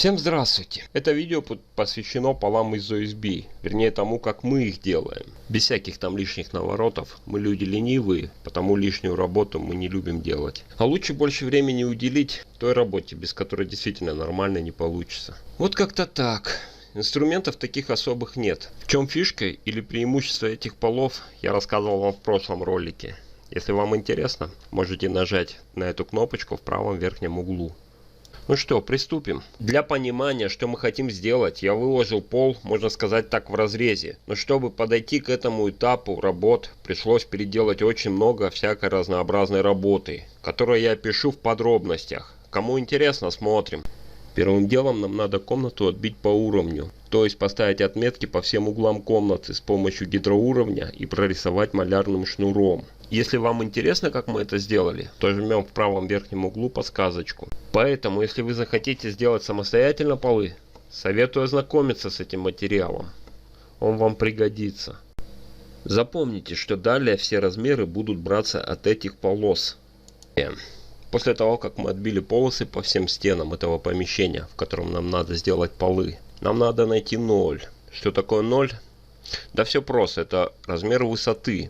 Всем здравствуйте! Это видео посвящено полам из OSB, вернее тому, как мы их делаем. Без всяких там лишних наворотов, мы люди ленивые, потому лишнюю работу мы не любим делать. А лучше больше времени уделить той работе, без которой действительно нормально не получится. Вот как-то так. Инструментов таких особых нет. В чем фишка или преимущество этих полов, я рассказывал вам в прошлом ролике. Если вам интересно, можете нажать на эту кнопочку в правом верхнем углу. Ну что, приступим. Для понимания, что мы хотим сделать, я выложил пол, можно сказать так, в разрезе. Но чтобы подойти к этому этапу работ, пришлось переделать очень много всякой разнообразной работы, которую я опишу в подробностях. Кому интересно, смотрим. Первым делом нам надо комнату отбить по уровню, то есть поставить отметки по всем углам комнаты с помощью гидроуровня и прорисовать малярным шнуром. Если вам интересно, как мы это сделали, то жмем в правом верхнем углу подсказочку. Поэтому, если вы захотите сделать самостоятельно полы, советую ознакомиться с этим материалом. Он вам пригодится. Запомните, что далее все размеры будут браться от этих полос. После того, как мы отбили полосы по всем стенам этого помещения, в котором нам надо сделать полы, нам надо найти 0. Что такое 0? Да все просто, это размер высоты,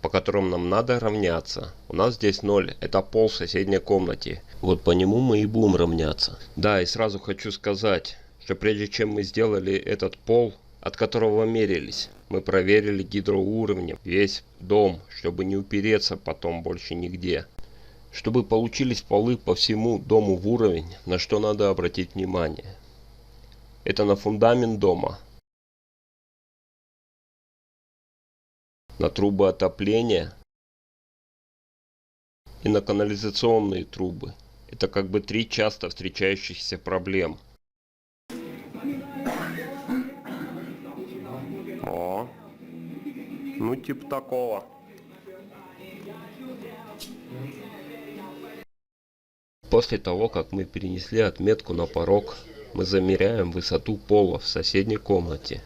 по которым нам надо равняться. У нас здесь 0, это пол в соседней комнате. Вот по нему мы и будем равняться. Да, и сразу хочу сказать, что прежде чем мы сделали этот пол, от которого мерились, мы проверили гидроуровнем весь дом, чтобы не упереться потом больше нигде. Чтобы получились полы по всему дому в уровень, на что надо обратить внимание. Это на фундамент дома, на трубы отопления и на канализационные трубы. Это как бы 3 часто встречающихся проблем. О, ну типа такого. После того, как мы перенесли отметку на порог, мы замеряем высоту пола в соседней комнате.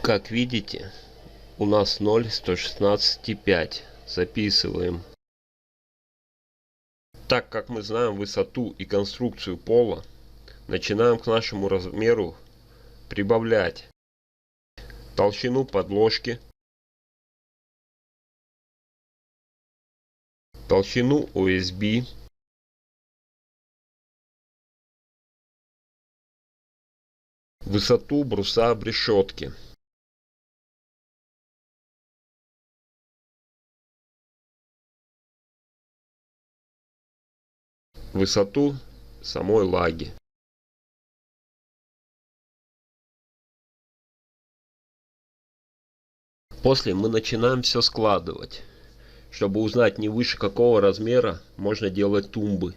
Как видите, у нас 0,116,5. Записываем. Так как мы знаем высоту и конструкцию пола, начинаем к нашему размеру прибавлять толщину подложки, толщину OSB, высоту бруса обрешетки, высоту самой лаги. После мы начинаем все складывать. Чтобы узнать, не выше какого размера можно делать тумбы.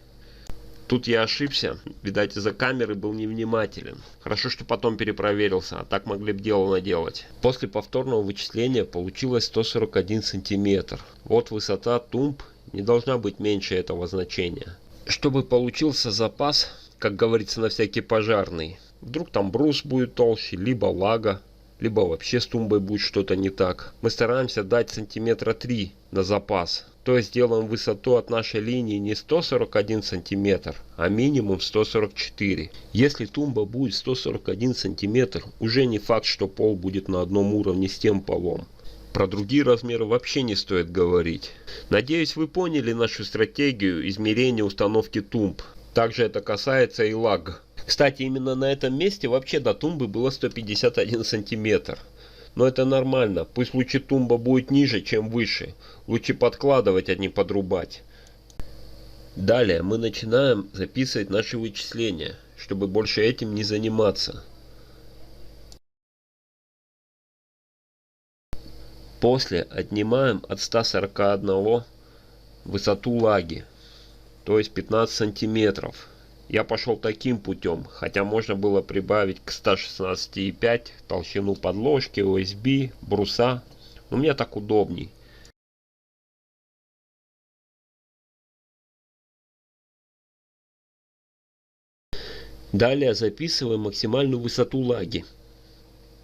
Тут я ошибся, видать, из-за камеры был невнимателен. Хорошо, что потом перепроверился, а так могли бы дело наделать. После повторного вычисления получилось 141 сантиметр. Вот высота тумб не должна быть меньше этого значения. Чтобы получился запас, как говорится, на всякий пожарный. Вдруг там брус будет толще, либо лага, либо вообще с тумбой будет что-то не так. Мы стараемся дать сантиметра 3 на запас. То есть делаем высоту от нашей линии не 141 сантиметр, а минимум 144. Если тумба будет 141 сантиметр, уже не факт, что пол будет на одном уровне с тем полом. Про другие размеры вообще не стоит говорить. Надеюсь, вы поняли нашу стратегию измерения установки тумб. Также это касается и лаг. Кстати, именно на этом месте вообще до тумбы было 151 сантиметр. Но это нормально, пусть лучше тумба будет ниже, чем выше. Лучше подкладывать, а не подрубать. Далее мы начинаем записывать наши вычисления, чтобы больше этим не заниматься. После отнимаем от 141 высоту лаги, то есть 15 сантиметров. Я пошел таким путем, хотя можно было прибавить к 116,5 толщину подложки, OSB, бруса, но мне так удобней. Далее записываем максимальную высоту лаги,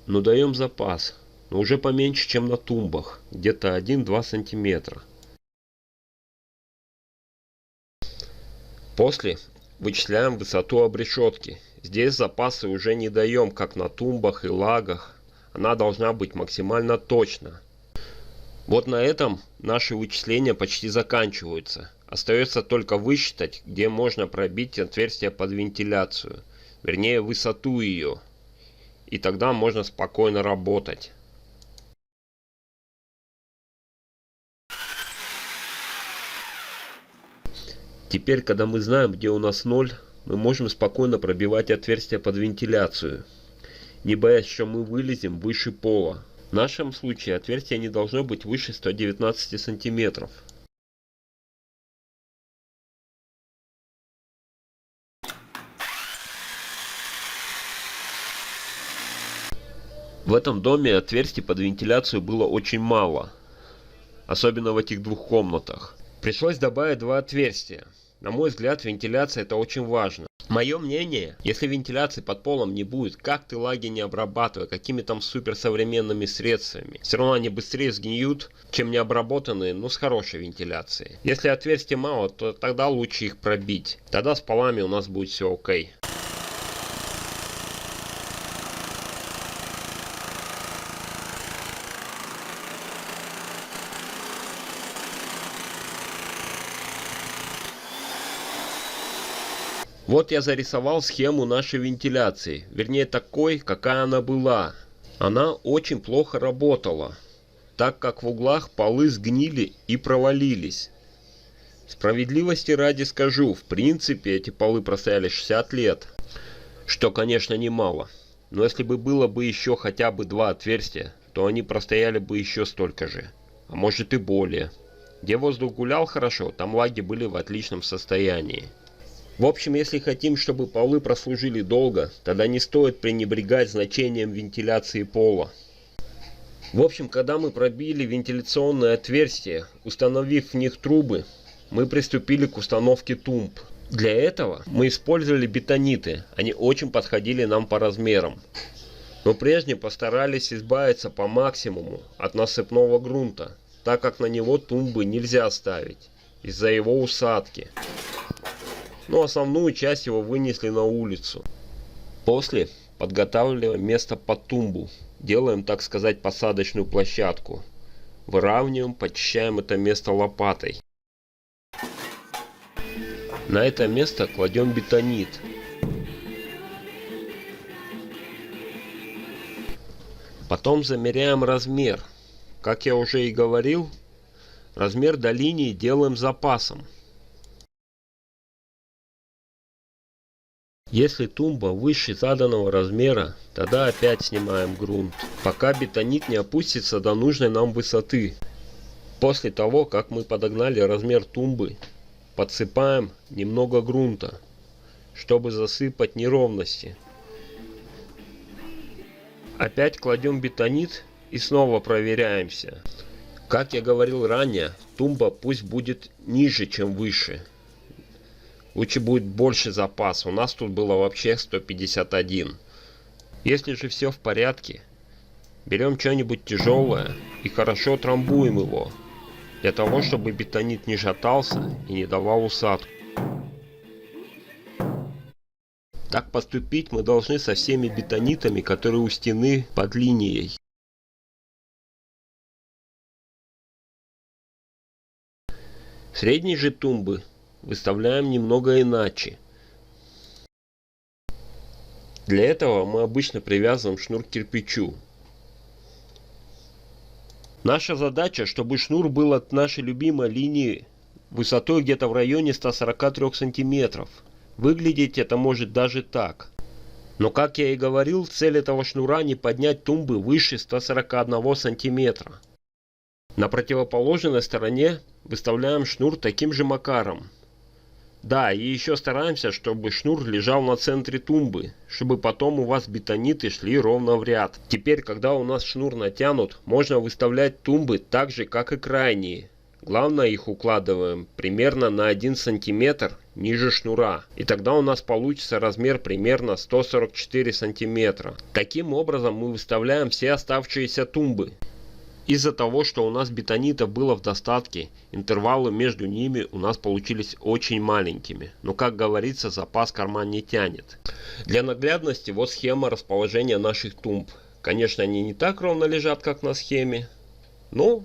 но даем запас, но уже поменьше, чем на тумбах, где-то 1-2 сантиметра. После вычисляем высоту обрешетки. Здесь запасы уже не даем, как на тумбах и лагах. Она должна быть максимально точна. Вот на этом наши вычисления почти заканчиваются. Остается только высчитать, где можно пробить отверстие под вентиляцию. Вернее, высоту ее. И тогда можно спокойно работать. Теперь, когда мы знаем, где у нас 0, мы можем спокойно пробивать отверстия под вентиляцию, не боясь, что мы вылезем выше пола. В нашем случае отверстие не должно быть выше 119 сантиметров. В этом доме отверстий под вентиляцию было очень мало, особенно в этих двух комнатах. Пришлось добавить 2 отверстия. На мой взгляд, вентиляция это очень важно. Мое мнение, если вентиляции под полом не будет, как ты лаги не обрабатывай, какими там суперсовременными средствами, все равно они быстрее сгниют, чем необработанные, но с хорошей вентиляцией. Если отверстий мало, то тогда лучше их пробить. Тогда с полами у нас будет все окей. Вот я зарисовал схему нашей вентиляции, вернее такой, какая она была. Она очень плохо работала, так как в углах полы сгнили и провалились. Справедливости ради скажу, в принципе эти полы простояли 60 лет, что конечно немало. Но если бы было бы еще хотя бы 2 отверстия, то они простояли бы еще столько же, а может и более. Где воздух гулял хорошо, там лаги были в отличном состоянии. В общем, если хотим, чтобы полы прослужили долго, тогда не стоит пренебрегать значением вентиляции пола. В общем, когда мы пробили вентиляционные отверстия, установив в них трубы, мы приступили к установке тумб. Для этого мы использовали бетониты, они очень подходили нам по размерам. Но прежде постарались избавиться по максимуму от насыпного грунта, так как на него тумбы нельзя ставить из-за его усадки. Но основную часть его вынесли на улицу. После подготавливаем место под тумбу. Делаем, так сказать, посадочную площадку. Выравниваем, почищаем это место лопатой. На это место кладем бетонит. Потом замеряем размер. Как я уже и говорил, размер до линии делаем запасом. Если тумба выше заданного размера, тогда опять снимаем грунт, пока бетонит не опустится до нужной нам высоты. После того, как мы подогнали размер тумбы, подсыпаем немного грунта, чтобы засыпать неровности. Опять кладем бетонит и снова проверяемся. Как я говорил ранее, тумба пусть будет ниже, чем выше. Лучше будет больше запаса. У нас тут было вообще 151. Если же все в порядке, берем что-нибудь тяжелое и хорошо трамбуем его, для того, чтобы бетонит не шатался и не давал усадку. Так поступить мы должны со всеми бетонитами, которые у стены под линией. Средние же тумбы выставляем немного иначе. Для этого мы обычно привязываем шнур к кирпичу. Наша задача, чтобы шнур был от нашей любимой линии высотой где-то в районе 143 сантиметров. Выглядеть это может даже так. Но как я и говорил, цель этого шнура не поднять тумбы выше 141 сантиметра. На противоположной стороне выставляем шнур таким же макаром. Да, и еще стараемся, чтобы шнур лежал на центре тумбы, чтобы потом у вас бетониты шли ровно в ряд. Теперь, когда у нас шнур натянут, можно выставлять тумбы так же, как и крайние. Главное, их укладываем примерно на 1 сантиметр ниже шнура. И тогда у нас получится размер примерно 144 сантиметра. Таким образом мы выставляем все оставшиеся тумбы. Из-за того, что у нас бетонита было в достатке, интервалы между ними у нас получились очень маленькими. Но, как говорится, запас карман не тянет. Для наглядности вот схема расположения наших тумб. Конечно, они не так ровно лежат, как на схеме, но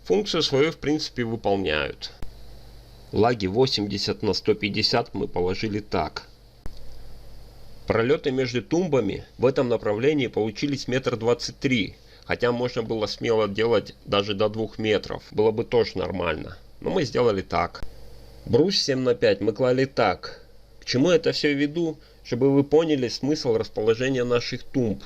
функцию свою в принципе выполняют. Лаги 80 на 150 мы положили так. Пролеты между тумбами в этом направлении получились 1,23 м. Хотя можно было смело делать даже до 2 метров. Было бы тоже нормально. Но мы сделали так. Брус 7 на 5 мы клали так. К чему это все веду? Чтобы вы поняли смысл расположения наших тумб.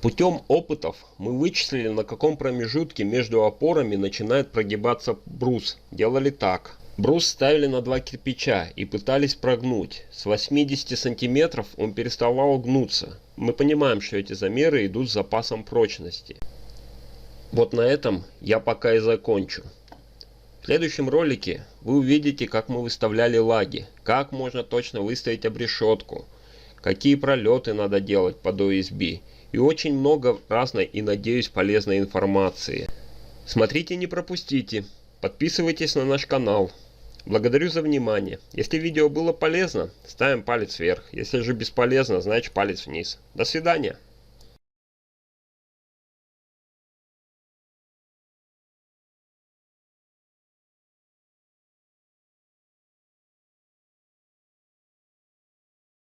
Путем опытов мы вычислили, на каком промежутке между опорами начинает прогибаться брус. Делали так. Брус ставили на 2 кирпича и пытались прогнуть. С 80 сантиметров он переставал гнуться. Мы понимаем, что эти замеры идут с запасом прочности. Вот на этом я пока и закончу. В следующем ролике вы увидите, как мы выставляли лаги, как можно точно выставить обрешетку, какие пролеты надо делать под OSB и очень много разной и, надеюсь, полезной информации. Смотрите, не пропустите. Подписывайтесь на наш канал. Благодарю за внимание. Если видео было полезно, ставим палец вверх. Если же бесполезно, значит палец вниз. До свидания.